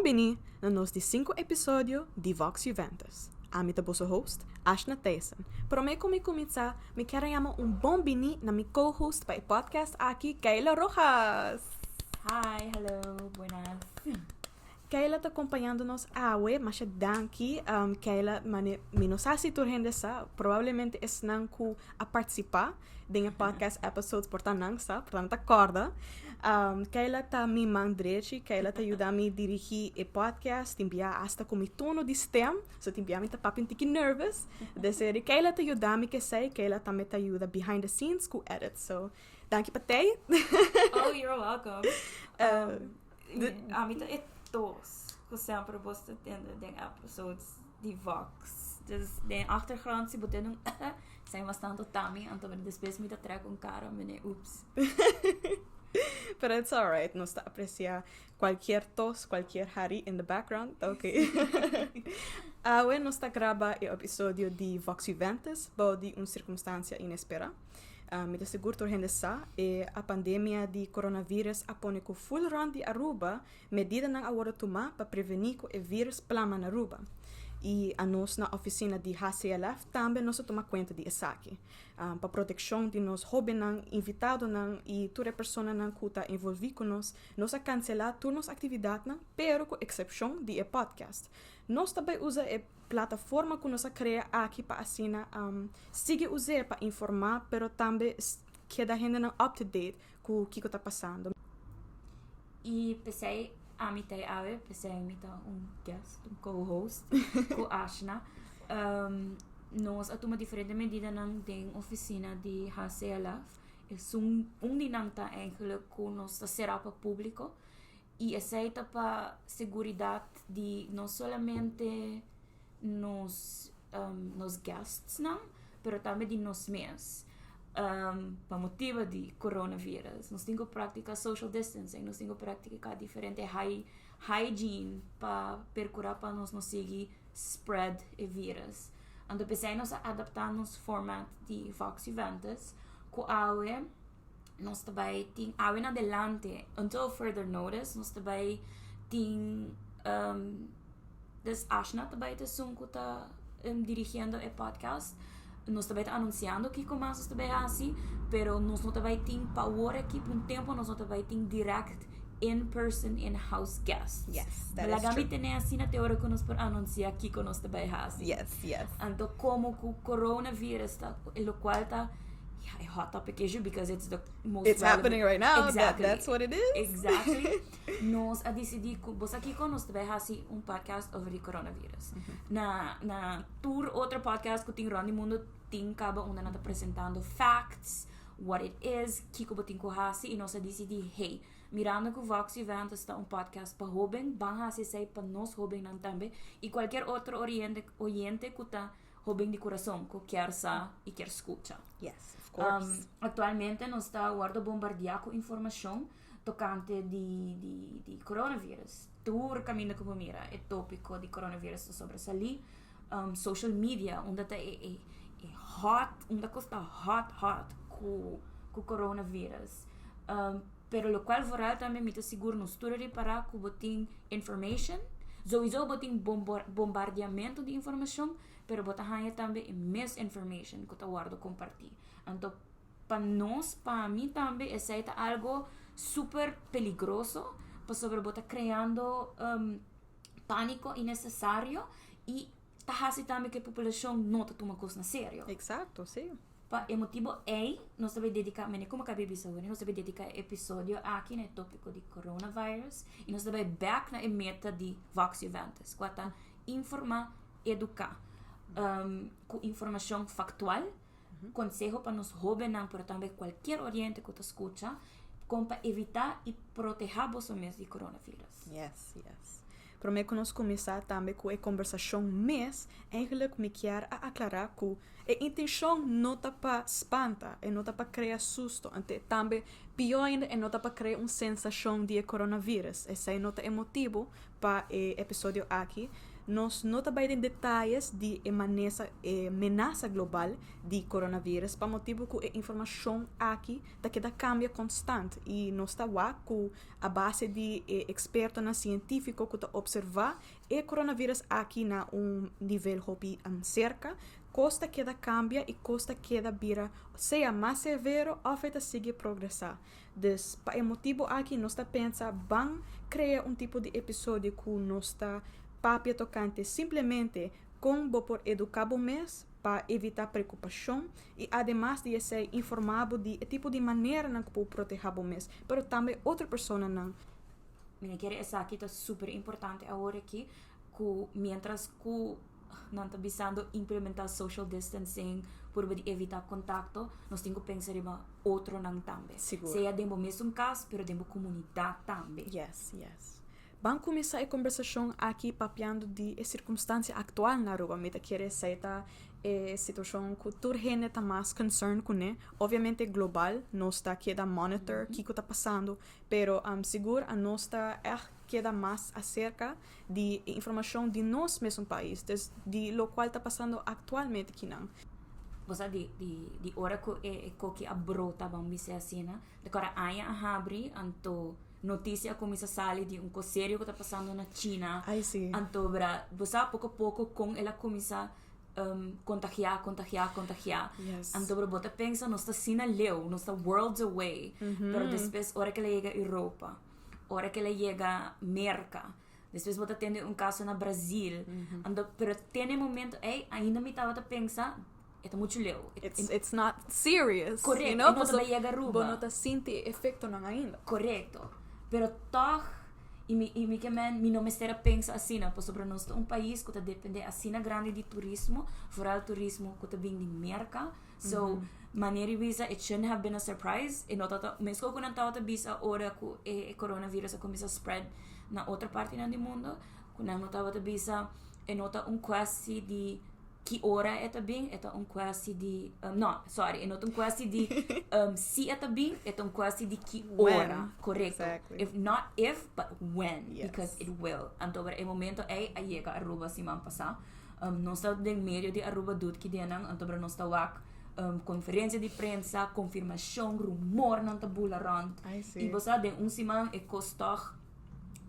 bem-vindo no nosso 5 episódio de Vox Juventus. A minha vossa host, Ashna Tyson. Para me começar, me quero chamar bem-vindo na minha co-host para o podcast aqui, Kayla Rojas. Hi, hello, buenas. Kayla está acompanhando-nos mas danke, Kayla, me não sei se tu sa, provavelmente não a participar de podcast episodes, portanto não sabe, portanto acorda. Kayla está me mandando, Kayla está ajudando a dirigir o podcast, enviar hasta com o tono de STEM, so te enviar me tá papin tiki nervous, de ser Kayla está ajudando que sei, Kayla também está ajuda behind the scenes com edit, so danke para te. Oh, you're welcome. A mim é todos que sempre você tem episodes de Vox. Dus de achtergrond se botando zijn bastante também, então depois me trago cara, me ups. Pero it's alright, nos está apreciar qualquer tos, qualquer hari in the background, tá ok? Hoje nos está grava o episódio de Vox Juventus, de uma circunstância inesperada. Me te seguro que gente sabe, a pandemia de coronavírus apone com full round de Aruba, medida não agora tomar para prevenir que o vírus plama na Aruba. E a nós na oficina de HCLF também nós tomamos conta de isso aqui. Para proteção de nós jovens invitados e toda pessoa que está envolvida com nós cancelar todas as atividades, pero com exceção de podcast. Nós também usamos a plataforma que nós criamos aqui para assim, seguir usar para informar, pero também que a gente não up-to-date com o que está passando. E pensei, a mim tem pensei guest, co-host, com Ashna. Nós atuamos diferente medida não tem oficina de HCLF. É dinâmica eigenlijk que nós será para público e aceita para seguridade de não somente nos guests não, pero também de nós mesmos. Para motivo de coronavírus, nós temos que praticar social distancing, nós temos que praticar diferente hygiene para procurar para nós não seguir spread o vírus. Então pensei nós adaptar nos formato de Vox Juventus, com awe nós também tem awe na adelante, until further notice, nós também tem das Ashna também te que está dirigindo o podcast. Nós também está anunciando que começa também assim, pero nós não também tem power aqui por tempo, nós não também tem direct in-person, in-house guests. Yes, that is true. Mas tem assim na teoria que nós por anunciar aqui que nós também assim. Yes. Então como o coronavírus está, o qual está a hot topic issue because it's the most it's happening right now. Exactly. That's what it is. Exactly. Nós a decidir que você aqui com nós também assim podcast over o coronavírus. Na tour outro podcast que tem rond o mundo tem acaba onde nós apresentando facts, what it is, que como tem corrasi e nós a decidir hey, mirando que o Vox Juventus está podcast para jovem, van sei para nós jovem não também e qualquer outro oyente que está jovem de coração que quer sa e quer escutar. Yes, of course. Atualmente nós está guarda bombardear com informação tocante de coronavírus. Tur caminho como mira, é tópico de coronavírus sobre salir, social media, onde está hot, onde está hot com coronavírus. Pero o qual voral também me seguro nos tudo reparar que botin information, sowieso botin bombardeamento de informação, pero botin também misinformation que tá guardo compartir. Então para nós, para mim também é algo super peligroso, para sobre botar criando pânico innecessário e tá assim também que a população não tá tomando coisa na sério. Exato, sim. Pa o motivo é nós também dedicar, como acabei de dizer, nós também dedicar episódio aqui no tópico de coronavirus e nós também back na meta de Vox Juventus, que tá informar, educar, com informação factual, consejo para nos jovens, mas também qualquer oriente que te escuta, como para evitar e proteger você mesmo de coronavírus. Yes. Para mim, que nós começar também com a conversação, mas eigenlijk me quer aclarar que a intenção não está para espantar, não está para criar susto, então também pior ainda não está para criar uma sensação de coronavírus. Esse não é motivo para o episódio aqui. nos nota bem detalhes de ameaça global de coronavírus, para motivo que a informação aqui da que cambia constante e nós está lá com a base de experto na científico que observar o coronavírus aqui na nível hobby cerca, costa que cambia e costa que vira seja mais severo ou feita seguir progressar. Então, para o motivo aqui nós está pensa bem criar tipo de episódio que nós está papia tocante simplesmente como por educar o mês para evitar preocupação e además de ser informado de tipo de maneira na que pode proteger o mês, mas também outra pessoa não. Minha querida, essa aqui está super importante agora aqui, que mientras que não está visando implementar social distancing por evitar contato, nós temos que pensar em outro não também. Seja dentro do mesmo caso, mas dentro da comunidade também. Yes. Vamos começar a conversação aqui papiando de circunstância atual na rua. Me quer dizer a situação que toda gente está mais concerned com, né? Obviamente global, nós está aqui da monitor o que está passando, mas seguro a nós está queda mais acerca de informação de nós mesmo país, de lo qual está passando atualmente aqui não. Você de hora que a brota vamos dizer assim, né? Agora aia a abrir anto notícia começa a sair de sério que está passando na China. Ai sim. Anto você pouco a pouco com ela começa contagiar. Yes. Anto bota pensa nós está sina leu, nós está worlds away. Pero depois hora que ela chega a Europa, hora que ela chega a América, depois você tem caso na Brasil. Pero tem momento ainda me estava a pensar é muito leu. It's not serious. Correto. You know? Não está chega a Aruba. Não está sente efeito não ainda. Correto. Pero toch mi não me será pensa assim, por sobre nós país que depende assim grande de turismo, vooral turismo que vem de América. So maneira visa it shouldn't have been a surprise. E nota mesmo que não estava visa hora que o coronavírus começa a spread na outra parte do mundo, quando não estava visa e nota quase de que hora é bem, é quase de é not quase de se é bem, é quase de que hora, correto? Exactly. If not if, but when, Yes. because it will. Então, o momento a chega a Aruba se man passar. Nós estamos em meio de Aruba tudo que denang, então nós estamos conferência de prensa, confirmação, rumor não tá bularant. E você tem semana e costar,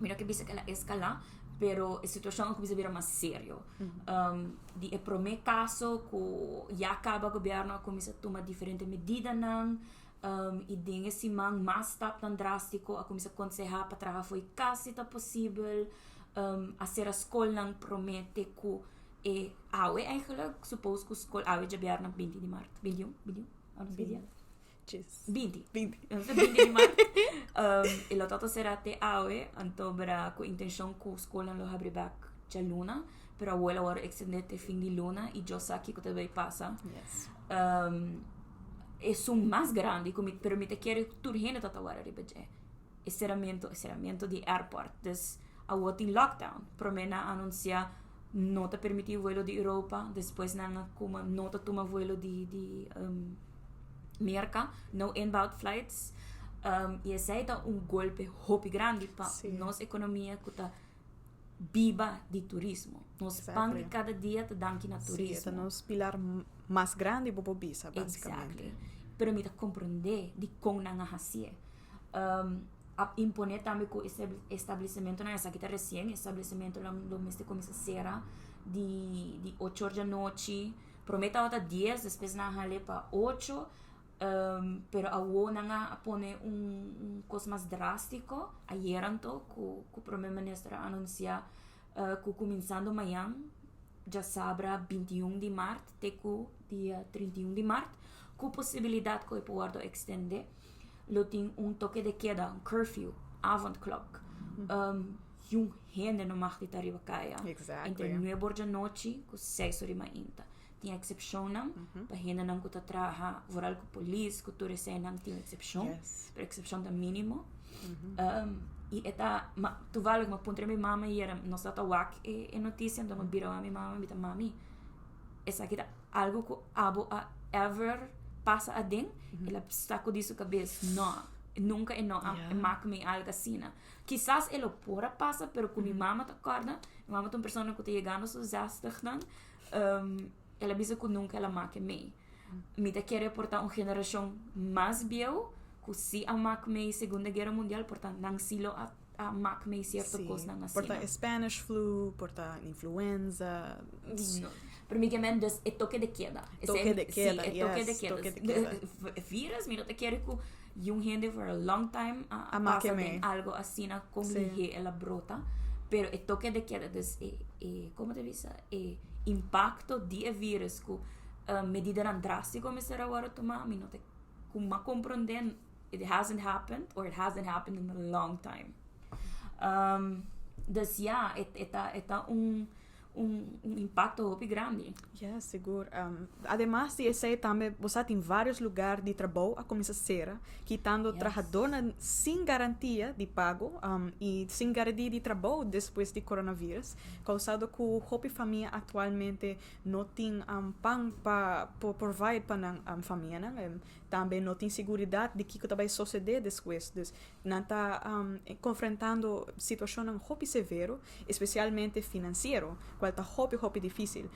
mira que bisa que ela escala. Pero a situação começa a virar mais sério. De o primeiro caso que já acaba o governo começa a tomar diferentes medidas e tem esse man mais tão drástico a começa a aconselhar para trabalhar foi quase possível a ser a escola não promete que eigenlijk suppose que a escola já vier na 20 de março 21 20 de março e lo tato será te então com a intenção que a escola lo abre back já luna pero a abuela agora extende te fim de luna e eu sei que também passa é mais grande que me permite que tudo gente está agora ribeje encerramento de airport dus a outra lockdown promena anuncia não te permitir vuelo de Europa depois não te toma vuelo de América, no inbound flights. E esse é golpe muito grande para nossa economia que está viva de turismo. Nós pão de cada dia te damos na turismo. É nosso pilar mais grande para o bisa, basicamente. Exactly. Pero me compreender de como não fazer. Imponer também que o estabelecimento não é essa que está recém, estabelecimento do mês de começa a ser de 8 horas da noite, prometa outra 10, depois não hale para 8. Pero a nga pone coisa mais drástico ayer que o primeiro-ministro anuncia que começando amanhã já sabra 21 de março até que dia 31 de março com possibilidade que o pode extender lo tem toque de queda curfew avant clock gente não mag dit arriba caia entre 9 horas da noite com 6 horas da manhã tinha excepção não para gente não que trabalha voral com polícia que tu recém não tinha excepção para excepção da mínimo e eta tu vale uma pontre minha mama e era nós tá wak e notícia então me virou a minha mama me mami essa aqui algo que abo a ever passa a den ela está com isso cabeça não nunca no mak me algo assim. Quizás ele pora passa, pero com minha mama tá acorda, minha mama é uma pessoa que tá chegando aos 60 ela diz que nunca ela mak me. Me tá querer portar uma geração mais biel, que se a mak me Segunda Guerra Mundial, portanto, não silo a mak me certo coisa na assim. Porta Spanish flu, porta influenza. Para mim, é toque de queda. Toque de queda, é toque de queda. Vírus, me não te quero que um gente for a long time a passa em algo assim com lihe ela brota, pero é toque de queda. Como te diz? Impacto de vírus com medida drástica me será agora tomar, me não te como compreender it hasn't happened or it hasn't happened in a long time. Dus ja, está impacto muito grande. Yeah, seguro. Además de esse também, você tem vários lugares de trabalho a começar a ser, quitando trabalhador sem garantia de pago e sem garantia de trabalho depois de coronavírus, causado que a família atualmente não tem pão para provide para a família, também não tem segurança de que vai suceder depois. Não está confrontando situação muito severa, especialmente financeiro, qual está muito difícil.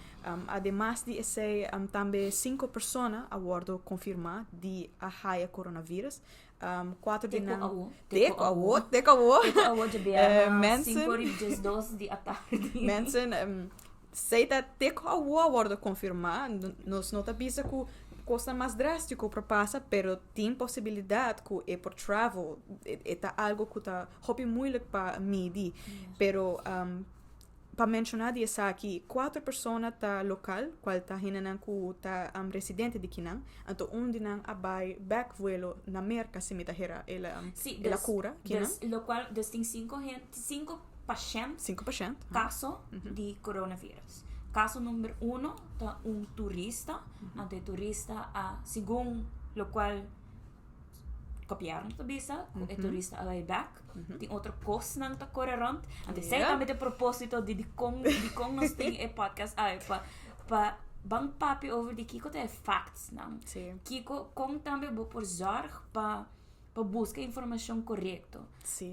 Además de esse, também 5 pessoas agora confirmadas de a coronavírus. 4 de não. Teko awo de biar 5 horas 2 da tarde. Mensen, seita teko awo agora confirmado, nós não tá bisa que coisa mais drástico para passar, pero tem possibilidade que é por travel, é algo que está muito para medir, pero para mencionar isso aqui, 4 pessoas tá local, qual tá hinan ku tá residente de Kinang, então de nang abay back vuelo na América se mita hera ela cura Kinang. Lo qual tem 5 pacientes caso de coronavírus. Caso número 1 tá turista, ante turista segundo lo qual copiaram a visa, o turista vai back, tem outra coisa não tá correndo, ante sei também de propósito de como nós tem podcast para bang papi over de kiko te facts não. Kiko como também vou por zorg para buscar informação correta.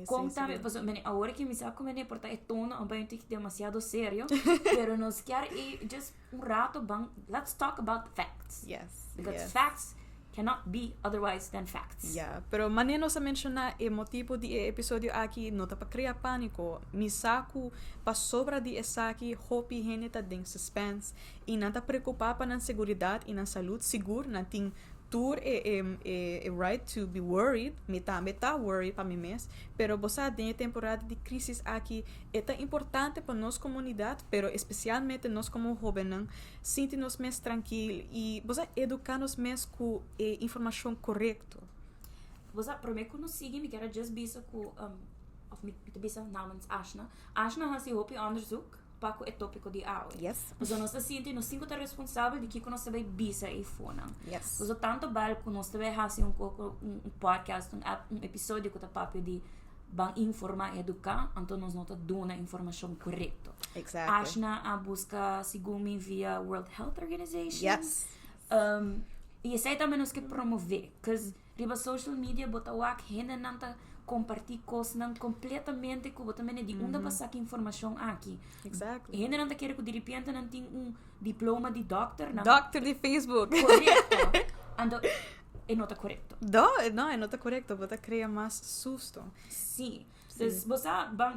Como também, agora que me saco me importa é tono ambiente demasiado sério, pero nos quer just rato bang, let's talk about facts. Yes. Because facts cannot be otherwise than facts. Yeah, pero maneno sa mencionar o motivo de episódio aqui não tá para criar pânico. Me saco para sobra de essa aqui, hopi gente tá em suspense e não tá preocupado para a segurança e na saúde seguro, não tem tour right to be worried, me tá worried para mim mesmo, pero você tem temporada de crise aqui, é tão importante para nossa comunidade, pero especialmente nós como jovens, sentir-nos mais tranquilos e você educar-nos mais com informação correta. Você prometo que nos siga, me quero just bisa com of me bisa namens Ashna has se hopi onderzoek para o tópico de aula. Yes. Mas nós sentimos nós cinco tá responsável de que nós sabe bisa e fona. Yes. Mas tanto bal que nós também faz um podcast, um episódio que tá papo de bang informar e educar, então nós não tá dando a informação correta. Exactly. Ashna a busca segundo via World Health Organization. Yes. E isso aí também nós que promover, porque riba social media bota o que rende não tá compartilhar coisas completamente que você também de onde passar que informação aqui. Exactly. E ainda não quer que de repente não tem diploma de doctor, não. Doctor de Facebook. Correto. Então, é não está correto. Não, não está correto. Você cria mais susto. Sim. Então, você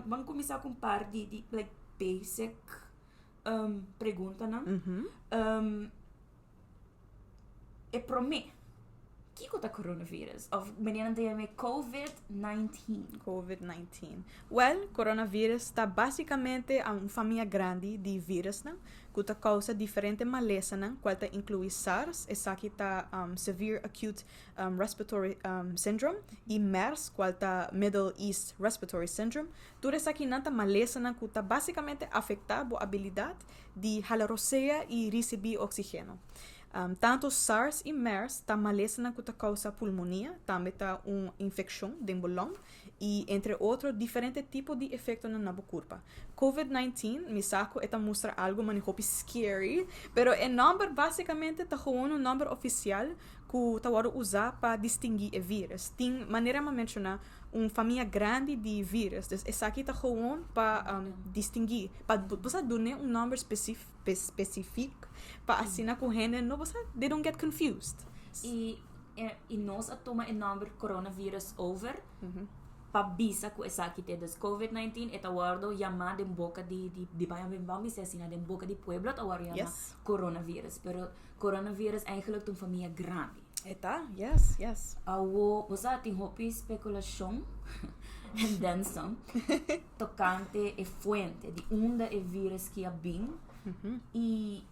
vamos começar com um par de like basic pergunta, não? É para mim. O que é o coronavírus? Of menina tem COVID-19. COVID-19. Well, coronavírus está basicamente uma família grande de vírus, né? Que causa diferentes malezas, né? Qual inclui SARS, essa aqui está Severe Acute Respiratory Syndrome, e MERS, qual está Middle East Respiratory Syndrome. Tudo isso aqui não está maleza, né? Que está basicamente afetar a habilidade de jalar roceia e receber oxigênio. Tanto SARS e MERS tá malesa na kuta causa pulmonia, também tá infecção de bolão e entre outros diferentes tipos de efeitos na nossa corpo. COVID-19, me saco, esta mostra algo mani hopi scary, pero o número basicamente tá um número oficial que tá waro usar para distinguir o vírus. Tem maneira de mencionar família grande de vírus. Dus essa aqui tá para distinguir, para você dar número específico para assinar com gente, não você they don't get confused. E nós toma o número coronavírus over. Pabisa ko esa kite des COVID-19 eta wardo yama den boca di bayang bambi se sina den boca di pueblo ta wardo yama coronavirus, pero coronavirus eigenlijk een familie grande. Eta, yes. Awo usa ting hopi speculação en denson tocante e fuente di onde e virus que abin e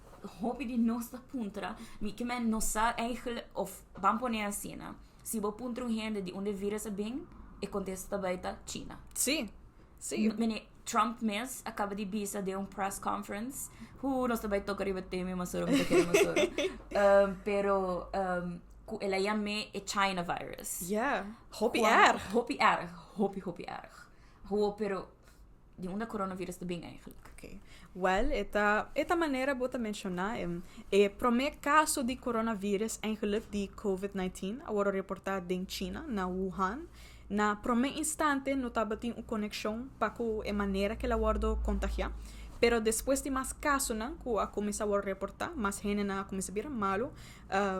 hopi di nossa puntra mi que men nossa eigenlijk of bampone asina si bo puntra un hende di onde virus abin e contesta baita China. Sim. Trump mesmo acaba de bisa de press conference. Nós também tocaria tema masoro, pero ela chama e China virus. Yeah. Hopi erg. Pero de onde coronavírus também eigenlijk. Okay. Well, esta maneira bota mencionar primeiro caso de coronavírus eigenlijk de COVID-19 agora reportado em China, na Wuhan. Na primeiro instante, não estava tendo uma conexão para a maneira que ela guardou contagiar. Pero depois de mais casos, que a começou a reportar, mais gente começou a vir malo,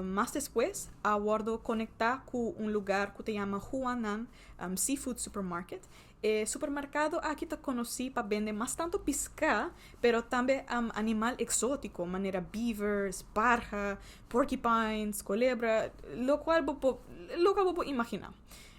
mais depois, a guardou conectar com lugar que se chama Huanan Seafood Supermarket. E supermercado aqui está conhecido para vender mais tanto pesca, pero também animal exótico, maneira beavers, parja, porcupines, culebra, lo qual você imaginar.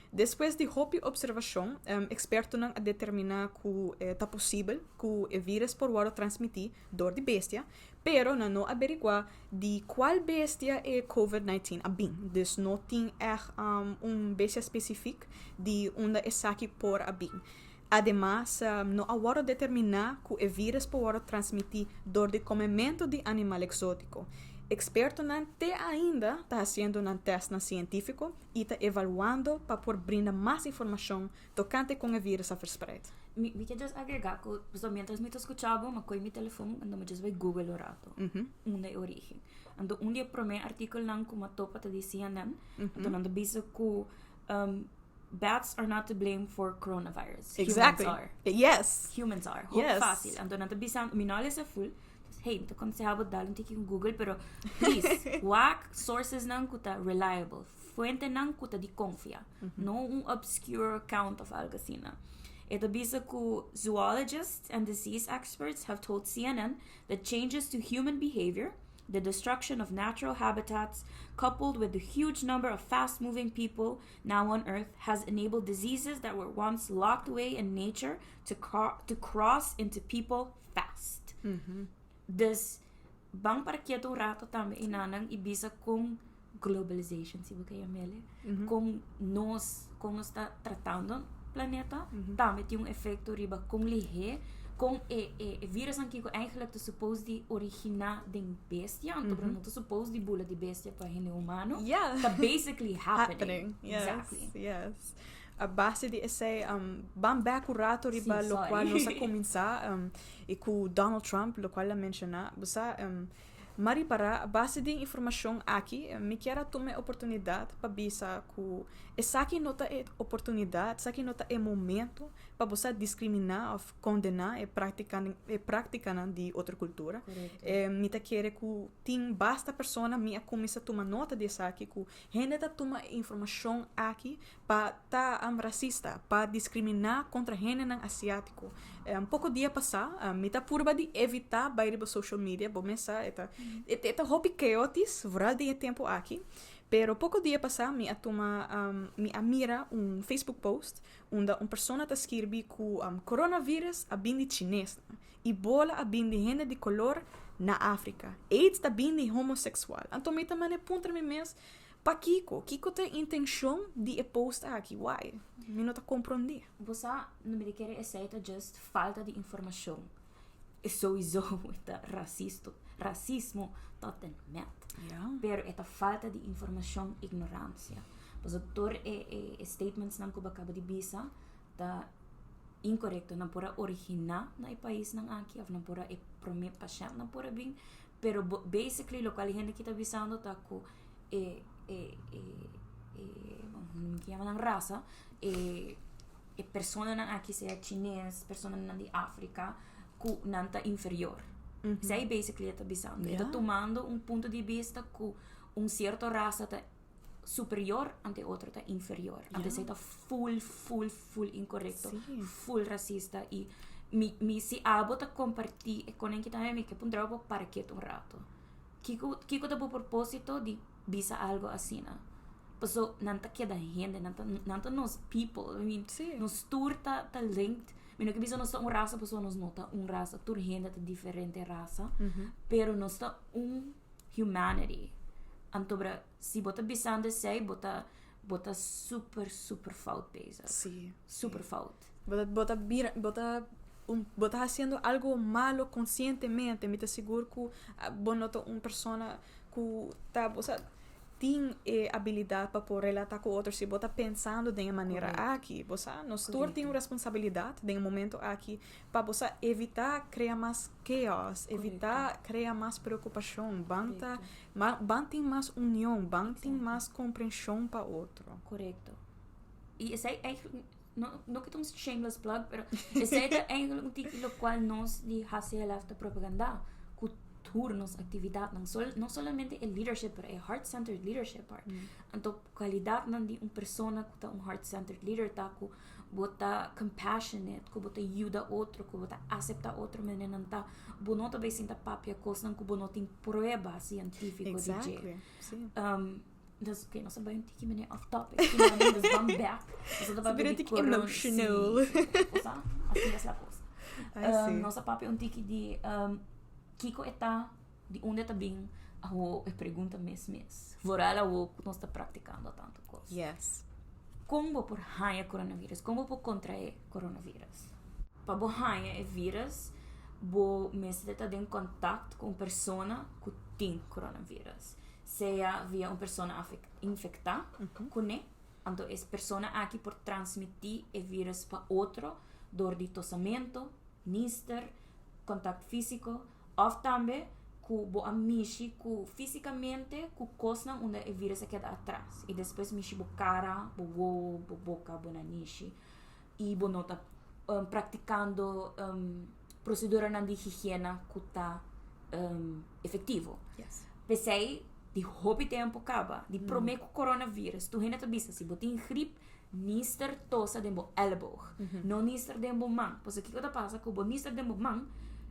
Depois de hopi observação, expertos a determinar que é possível que o vírus pode transmitir dor de bestia, pero não averiguar de qual bestia é COVID-19 abin. Dus não tem bestia específica de onde essa aqui por abin. Además, não agora determinar que o vírus pode transmitir dor de comimento de animal exótico. Experto até ainda está fazendo um teste científico e está evaluando para poder brindar mais informação tocante com o vírus a verspreid. Me quer agregar que, mientras me escuchava, mas com meu telefone, ando me vai Google o rato. Onde é a origem. Ando um dia primeiro artigo não como topa te dizia não. Ando ando bisa que bats are not to blame for coronavirus. Exactly. Humans are. Yes. Humans are. Yes. Fácil. Ando ando bisa mi knowledge é full. Hey, me aconsejava dar um tique com Google, pero please, wak sources não kuta reliable, fuente não kuta de confia, não obscure account of algo assim. Ito bisa que zoologists and disease experts have told CNN that changes to human behavior, the destruction of natural habitats, coupled with the huge number of fast-moving people now on Earth, has enabled diseases that were once locked away in nature to cross into people fast. Dus, bang para quieto rato também inanang ibisa com globalization, se você mele, com nós está tratando planeta, também tem efeito riba com lihe, com vírus aqui que eigenlijk te supposed de originar de bestia, então não te supposed de bula de bestia para o humano, tá basically happening. Exactly. Yes. A base de esse bambé curato riba lo qual nós a começar e com Donald Trump lo qual a mencionar você mari para a base de informação aqui me quero tomar oportunidade para bisa que essa aqui nota é oportunidade essa aqui nota é momento para você discriminar ou condenar e praticar de outra cultura me tá querer que tem basta pessoa me começa a tomar nota dessa aqui que gente tá toma informação aqui para tá racista para discriminar contra gente não asiático pouco dia passar me tá purba de evitar baile social media bom mesa eta hobby chaotis vooral de tempo aqui. Pero pouco dia passar, me mira Facebook post onde pessoa está escrevendo que coronavírus é bem chinês e bola é bem de gente de color na África. AIDS está bem de homossexual. Então, me também pergunta-me mesmo, para Kiko tem intenção de post aqui? Why? Me não está compreendendo. Você não me quer aceitar just falta de informação. É sowieso racismo totalmente. Yeah. Pero esta falta de informação, ignorância. Pois o doutor statements não que acaba de bisa tá incorreto, não pode originar no país não aqui, ou não pode prometer paciente não pode bem, pero basically lo qual gente que está bisando tá com que chama ng raça persona não aqui seja chinês, persona não de África, que não está inferior. Isso aí basically está bisando. Está tomando ponto de vista que certo raça está superior ante outro está inferior. Ante está full incorreto, full racista e se abo ta compartir com quem também me que pundrabo para que um rato. Kiko ta por propósito de bisa algo assim, na. Paso nanta queda gente, nanta nos people. I mean, nos tour ta linked. Mino que bisa nos ta raça, paso nos nota raça, tour gente ta diferente raça, pero nos ta humanity. Antobra si bota bisande sei bota super fault pesa. Sí. Super fault. Bota haciendo algo malo conscientemente, me te seguro que bonoto una persona que tá, tem habilidade para poder relatar com outros, se bota pensando de uma maneira aqui, você nós todos temos responsabilidade de um momento aqui para você evitar criar mais chaos, evitar criar mais preocupação, bantem mais união, bantem mais compreensão para outro. Correto. E esse é não que estamos shameless plug, pero esse é um tipo no qual nós de fazer a propaganda, turnos, atividade, não somente é leadership, pero é heart-centered leadership. Então, qualidade não de uma pessoa que está heart-centered leader, tá que bota compassionate, que bota ajuda outro, que bota aceitar outro, mas não tá, bono também sinta papia coisa, que bono tem prova científica de Exactly. Sim. Das okay, nós sabemos que é off topic, que não é das come back. Nós It's a bit emotional. Assim é a coisa. Nossa papia tique de Kiko está de onde está bem a pergunta mês. Voral o que nós está praticando tanto coisa. Yes. Como por hanha coronavírus? Como por contrair coronavírus? Para bo hanha é vírus, bo mês está em contato com pessoa que tem coronavírus. Seja via uma pessoa infectada com ele, então essa pessoa aqui por transmitir o vírus para outro, dor de tossamento, níster, contato físico, ou também que bo amishi que fisicamente que coisa onde o vírus queda atrás e depois mishi bo cara, bo boca, bo nanishi e bo nota praticando procedura de higiene que está efetivo. Yes. Pensei de hobby tempo acaba, de prometo com coronavírus, tu ainda te bisa se botin gripe nister tosa dembo elbow, não nister dembo man, porque o que passa com o nister dembo man.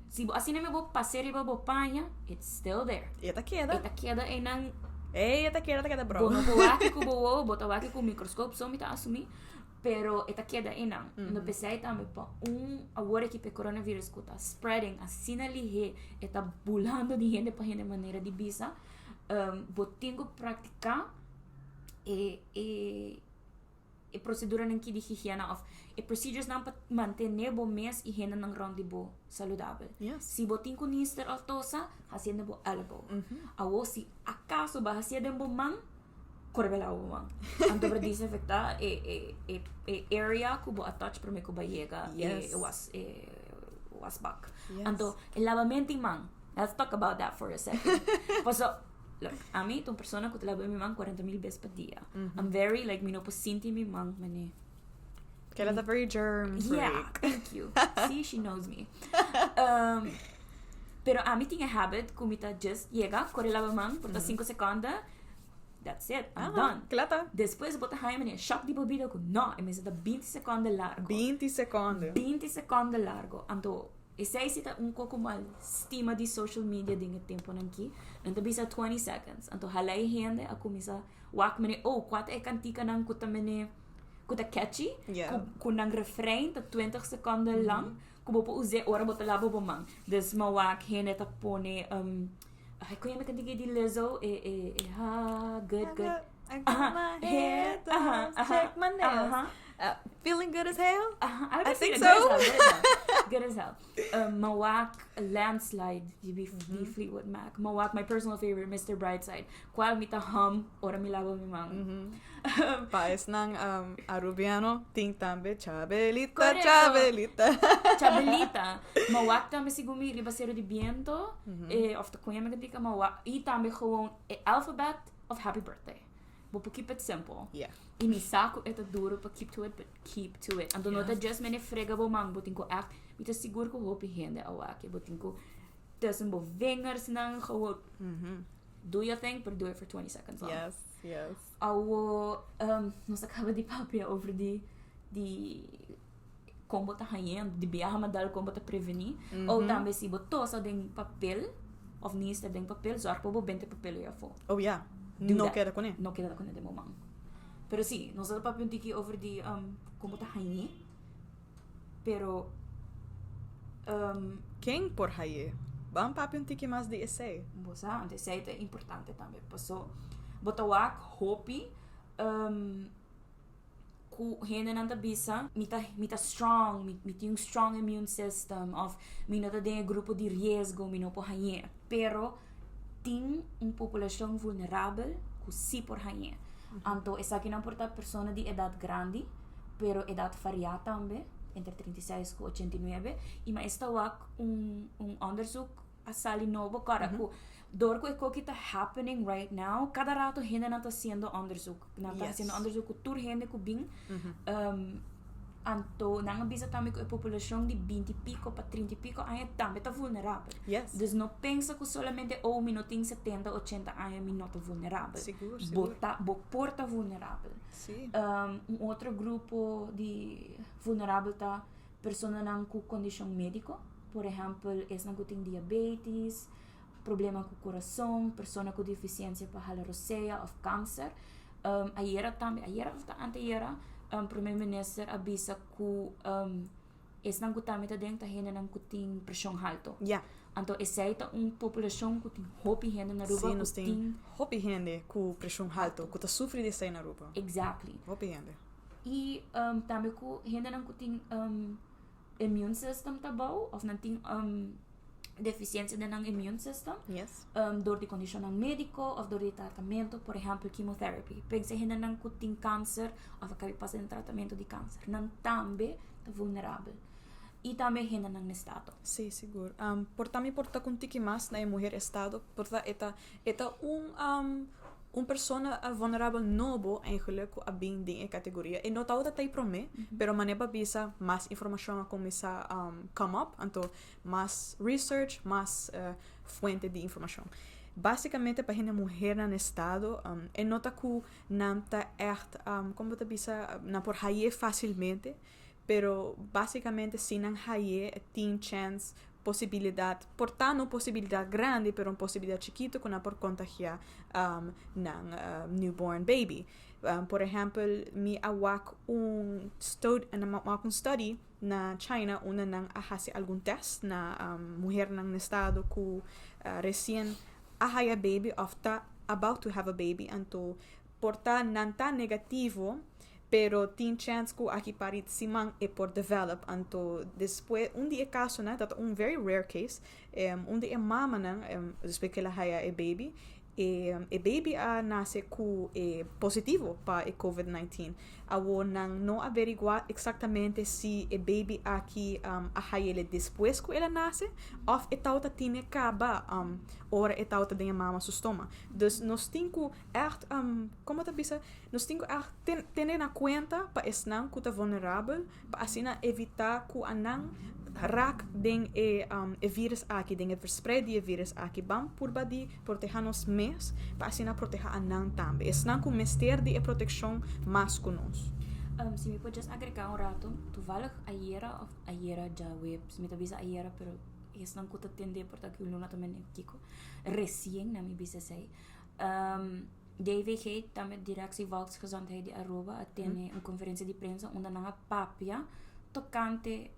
Se assim não me vou passar e vou panha, it's still there. Eta queda é nang. Eta queda, bro. Bono boaki ko bo, bota waki ko microscope so mi ta assumi, pero eta queda é nang. No pensei também pa agora que o coronavírus que tá spreading assim ali eta bulando de gente para gente maneira de bisa, botingo praticar e procedura não que de higiene of procedures não para manter bom mês e renda não round bo saudável. Yes. Se botin com nister altosa, haciendo bo elbow. Awo se acaso ba haciendo bo man, corbela o man. Então para desinfectar area que bo attach para me ko ba llega was back. Então el lavamento man. Let's talk about that for a second. Look, a mí, una persona que te lava mi man 40,000 veces por día. I'm very, like, me no puedo sentir mi man, mane. Que ela tá very germ free. Yeah, thank you. See, she knows me. Pero a mí tinha habit, que me just llega, corre lava man, por 5 segundos, that's it, I'm done. Claro. Depois, bota hai, mane, shock de bebida, que não, e me dá 20 segundos largo. 20 segundos. 20 segundos largo. Então, esse aí está pouco mal estima de social media de tempo aqui. Então bisa 20 seconds. Então halai gente a começar wak mene quat é cantica nang kuta mene kuta catchy. Ku nang refrain ta 20 seconds lang. Ku bo use ora bota labo bo mang. Des ma wak gente ta pone ai ko yama cantica de Lizzo good. I got my hair done, check my nails. Feeling good as hell? I think think so. Good as hell. Mawak Landslide, di Fleetwood Mac. Mawak, my personal favorite, Mr. Brightside. Qual mita hum, ora milabo mimang. Paes ng Arubiano, ting tambe, chabelita, Correcto. chabelita. Chabelita. Mawak tambe si gumi, Ribasero de Viento. Of the Kuya Magatika Mawak. I tambe gewoon alphabet of happy birthday. But to keep it simple. Yeah. Inisako ito duro pa keep to it, but keep to it. Ando nota just mene frega bo mang, buting ko act, mita siguro ko hopi hende awake, buting ko tussen bo vingers nang gewoon, do your thing, but do it for 20 seconds long. Yes. Awo, nós acaba de papia over di como ta hayen, di biyaha madal como ta prevenir, ou também se botou sa ding papel, of nis ta ding papel, zorg po bo 20 papel ya fo. Oh yeah. Do No that. queda con él. No queda con de momang. Pero sí, nos da papi un tiki over di como ta haye. Pero Quem por haye? Bam papi un tiki mas de essay. bosa, antes sei é importante também. Paso botawak hopi ku hene nanta bisa mita strong, mita yung strong immune system of minota de grupo de riesgo minopo haye. Pero ting população vulnerável ku si por haye. Anto esa que não importa persona de edad grande, pero edad variada também, entre 36 e 89, e mas esta wak onderzoek asali novo cara ku door ko kita happening right now, cada rato hende nata haciendo onderzoek, nata haciendo onderzoek ku tur hende ku bing, anto nang bisa também ko a população de 20 pico para 30 pico aí também tá vulnerável. Yes. Dus não pensa que solamente o minutinho 70, 80 anos minuto vulnerável. Seguro. Porta vulnerável. Sim. Outro grupo de vulnerável tá pessoa nang com condição médico, por exemplo, nang tem diabetes, problema com coração, pessoa com deficiência para halaroseia ou câncer. Ayera também, anteera primeiro-ministro avisa que nang também tá dentro hena nang tem pressão alto. Yeah. Então, essa é população que tem hopi hena na ruba. Sim, nós tem hopi hende com pressão alto, que tá sofre de sair na ruba. Exactly. Hopi hende. E também com hena nang tem immune system tá bom, ou não tem deficiência de nang immune system. Yes. Door de condição ng médico ou door de tratamento, por exemplo, chemotherapy. Pensa hena nang tem câncer, ou acaba passando tratamento de câncer. Nang também tá vulnerável. E também hena nang estado. Sim, seguro. Por também porta com tiki mas na mulher estado, porta eta persona vulnerável novo eigenlijk a bem de categoria. E nota outra tai prome, pero maneba bisa mais informação a começar come up, então mais research, mais fuente de informação. Basicamente para a mulher no estado, e nota que não tá echt, como tá bisa na por haie facilmente, pero basicamente se não haie tem chance possibilidade, portanto possibilidade grande, pero uma possibilidade chiquita que não por contagiar newborn baby. Por exemplo, me awak study na China, una nang ahasi algum test na mulher nang estado que recém ahaya baby of ta about to have a baby, anto porta nanta negativo, pero tem chance que aqui parit simang e por develop, anto después dia caso na that very rare case, dia mama nang después que la haya e baby baby nasce com positivo para COVID-19. Awo nang no averiguar exatamente se baby aqui a ele depois que ela nasce, ou etauta tinha acaba ora etauta da mama sustoma. Dus nós temos echt como tá bisa, nós temos echt ter na conta para esnan que tá vulnerável, para assim evitar que anang raak den vírus aqui, den verspreid die vírus aqui, bam purba di proteger nos mes, para assim proteger anang também. Esnan com mester de proteção mais conosco. Se me podes agregar rato, toevallig ayera já web, se me tabisa ayera, pero esnan ko tatende porta que luna também kiko. Recien na mi bisa sei. DVG também directie volksgezondheid de Aruba atende uma conferência de prensa onde nanga papia tocante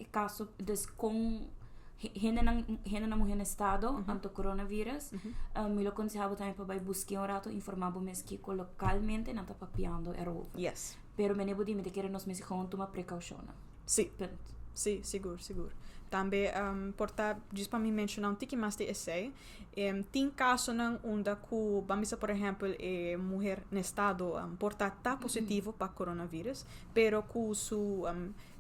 caso dus com Hena na mujer estado anto coronavirus. Me lo aconsejaba também para buscar um rato informabo mes que localmente não tá papiando erro. Yes. Pero me nebo di me te querer nos mes gewoon tomar precaução. Sim. Punt. Sim, seguro. Também, porta, diz para mim mencionar um tique mais de essay. Tem caso não onde que, vamos por exemplo, mulher no estado porta tá positivo para coronavírus, pero que su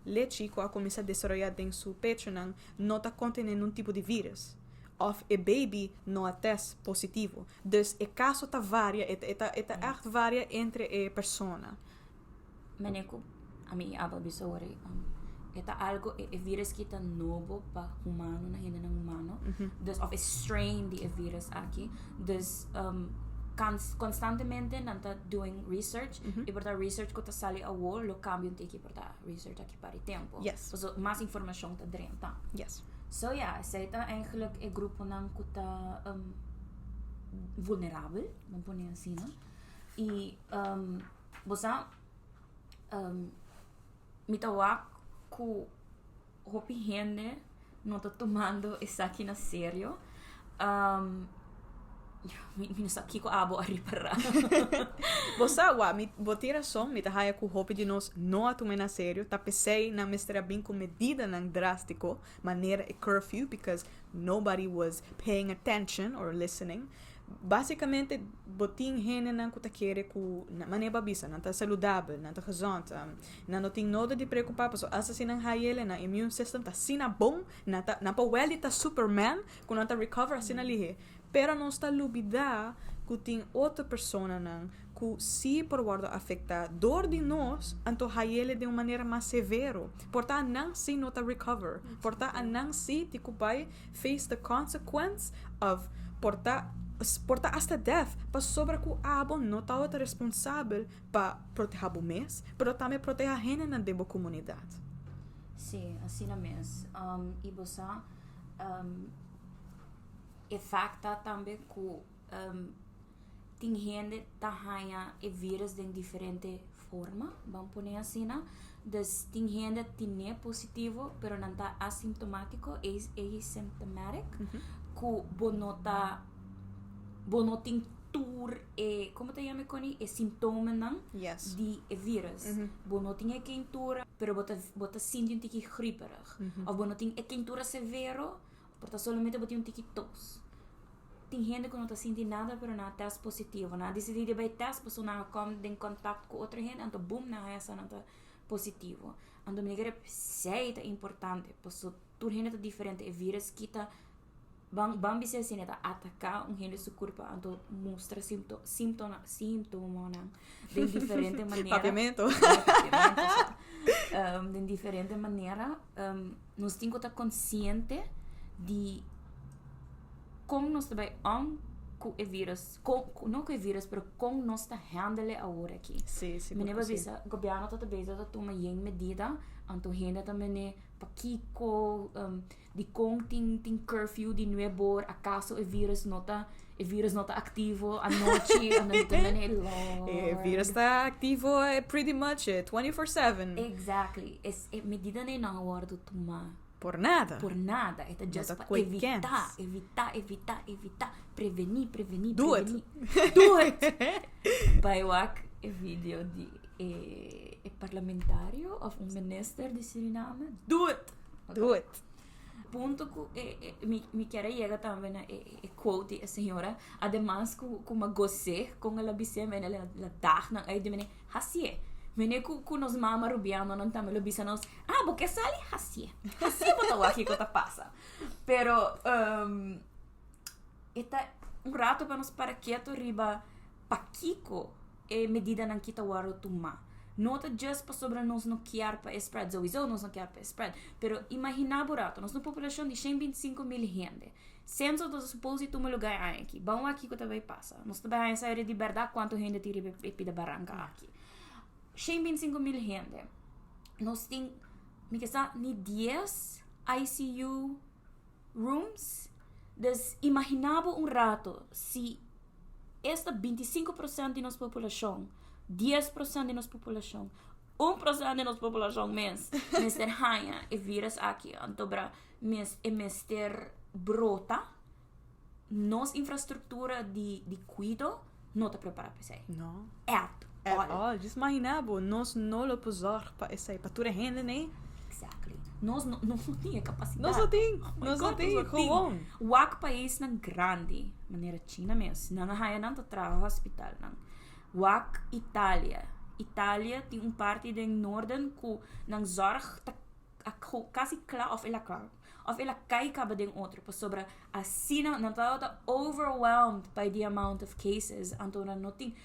leite que começa a desenvolver dentro do seu peito não tá contendo nenhum tipo de vírus. Of a baby não é teste positivo. Dus o caso tá varia, echt varia entre a persona. Meneco, a mim aba bisore. Eta algo é vírus que tá novo para humano na hina ng humano. Dus of a strain de vírus aqui. Dus constantemente nanta doing research e porta research ko ta sali a wall lo cambio tiki porta research aqui para tempo. Yes. So mais informação ta drenta. Yes. So ja, zij ta eigenlijk een groep nang kuta vulnerabel, man pone assim, né? E bosa mitawa ku hopi gente não tá tomando isso aqui na sério. Minus aqui ko abo a reparar. Bosa wa mi botira som mi tahaya ku hopi de nós não a tomar na sério, tá pensei na mestra bem com medida nang drástico, maneira e curfew because nobody was paying attention or listening. Basicamente botin gente nang kuta quere ku na maneira bisa, não tá saudável, não tá gezond, não tem nada de preocupar, so asa sinang hayele na immune system tá sina bom, na pa well tá Superman, ku não tá recover sina lihe. Pero não está lubida que tem outra pessoa que se por guarda afeta dor de nós, então ele de uma maneira mais severa. Portanto, não se nota recover. Portanto, não se te vai face the consequence of porta hasta death. Para sobre que abo não está outra responsável para proteger o mês, mas também proteger a gente na debo comunidade. Sim, assim mesmo. E você e facta também que tem gente que ganha e vírus de diferente forma, vamos pôr assim, né? Dus tem gente que não é positivo, mas não está assintomático, é asymptomatic, que não tem tur e como te chama coni e sintoma não Yes. de vírus. Não tem quentura, mas bota sinto um tiki griperig. Ou não tem quentura severo, porque solamente botar tiki tos. Tem gente que não está sentindo nada, mas não teste positivo. Não decide de teste, a pessoa não come em contato com outra gente, então boom, não é essa não está positivo. Então me diga é importante, porque toda gente é diferente, e vírus que está bang bisa assim está atacar gente seu corpo, então mostra sintoma de diferente maneira. Papiamento. De diferente maneira, nós temos que estar consciente de como nós também com o vírus, não com o vírus, mas como nós está handle agora aqui. Sim, sim. Menina bisa, o governo está também já toma em medida, então gente também é pakiko, de com tem curfew de nuevo, acaso o vírus não está ativo à noite, então também é O vírus está ativo pretty much 24/7. Exactly, é medida nem na hora de tomar. Por nada. É just para evitar, prevenir. Do it. Baiwak é vídeo de parlamentário ou minister de Suriname. Do it. Ponto que me quer chegar também na quote a senhora, además com uma goce com ela bicem ela dar na aí de mene hasie. Mene ku nos mama rubiano não também lo bisa nos porque sali hasie botar aqui que tá passa. Pero eta rato para nos para quieto riba pakiko medida nan kita waro tuma. Nota just para sobre nós não quer para spread, so nós não quer para spread. Pero imagina burato, nós na população de 125,000 gente. Censo dos supósito um lugar aqui. Bom aqui que também passa. Nós também a sair de verdade quanto gente tira pida barranca aqui. 125,000 gente. Nós tem me que sa ni 10 ICU rooms. Dus imaginava rato se esta 25% de nossa população, 10% de nossa população, 1% de nossa população mister hanha e vírus aqui, antobra mister brota, nossa infraestrutura de cuido não está preparada para isso. No. At all. Just imaginabo, nós não lo pozor para essa, para tudo rende, né? Exactly. Nós não tinha capacidade. Nós não tem, gewoon. Wak país ng grande, maneira China mesmo, nang haya nang tatrabaho hospital nang. Wak Itália tem parte do noorden que nang zorg quase claro of ela cai caba den outro, por sobre assim não tá overwhelmed by the amount of cases, então não tem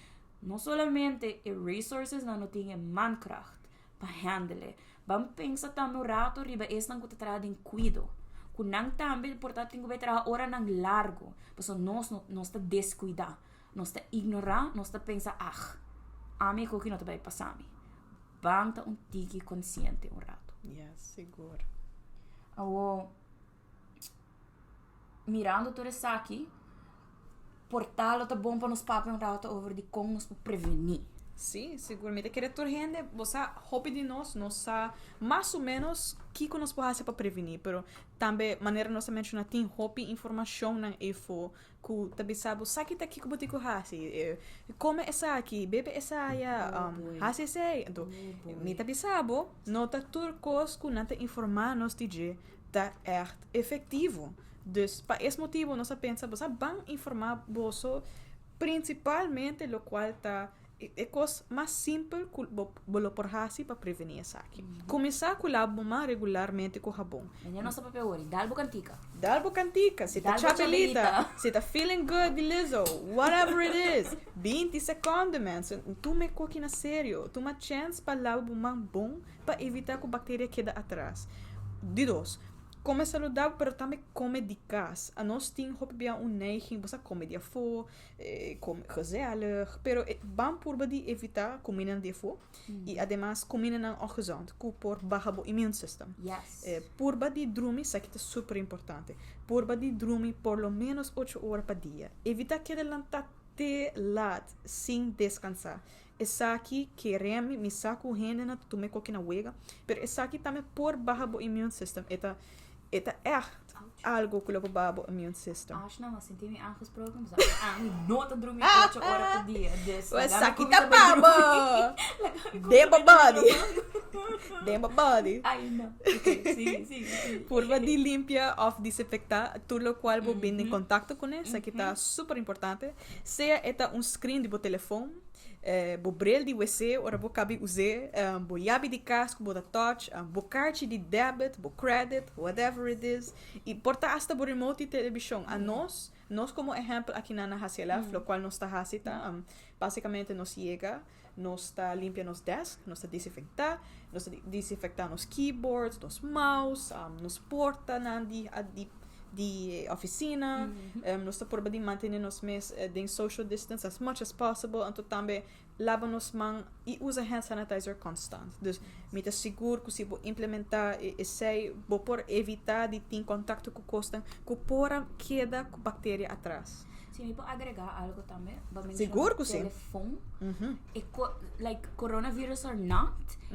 não somente resources, não tem mankracht para handle. Vamos pensar também no rato riba nang kutatrada em cuido. Kunang também portanto tem que trabalhar hora nang largo, porque nós está descuidar, nós está ignorar, nós está pensar ame ko não vai passar me. Bang ta tiki consciente rato. Yes, seguro. Mirando tudo isso aqui, portalo tá bom para nos papel rato over de como nos prevenir. Sim, seguramente. Querer tur gente, você hobby de nós sabe mais ou menos que nós podemos fazer para prevenir, pero também maneira nós mencionar tem hobby informação na info que também sabe sabe que aqui como digo hasi, come essa aqui, bebe essa aí, hasi sei, então me também sabe, nota tur cos que nanta informar nós DJ tá efetivo. Dus para esse motivo nós pensa, você bang informar você principalmente lo qual tá é coisa mais simples que você pode fazer para prevenir isso aqui. Começar com a bomba regularmente com o rabão. Mas não só para peor, dalbo cantica, se tá chabelita, se tá feeling good, liso, whatever it is. 20 seconds, tu me coque na sério, tu uma chance para lavar bomba bom para evitar que a bactéria quede atrás. De dois, come saudável, pero também come de casa. A nós temos neiging, você come de fo, come gezellig, pero bam por de evitar comer de fo e además comer não ongezond, que por baixar o immuunsystem. Yes. Por de dormir, isso aqui é super importante. Por de dormir por lo menos 8 horas por dia. Evita que ela te lat sem descansar. Essa aqui queremos me saco rende na tu me coque na wega, pero essa aqui também por baixar o immuunsystem. Eta echt algo que leva para o immune system. Acho não, mas senti-me aangesproken. Não te dormir 8 horas por dia. Essa aqui tá baba! Dema body. Ai, não. Sim. Purva de limpia of desinfectar tudo o qual vou vir em contato com isso. Aqui tá super importante. Seja screen de telefone, bo bril de WC, ora bo cabe usar, bo yabi de casco, bo da touch, bo carte de debit, bo credit, whatever it is. E porta hasta bo remote de televisão. A nós como exemplo aqui na Hasiela, lo qual nós está hasita, basicamente nos chega, nós está limpia nos desk, nós está desinfectar nos keyboards, nos mouse, nos porta na de oficina, nós está por manter nos mês de social distance as much as possible, então também lava nos mãos e usa hand sanitizer constant. Dus me tá seguro que se vou implementar esse, vou por evitar de ter contato com costa, que por queda com bactéria atrás. Sim, me pode agregar algo também. Seguro que sim. Telefone. Like coronavirus or not,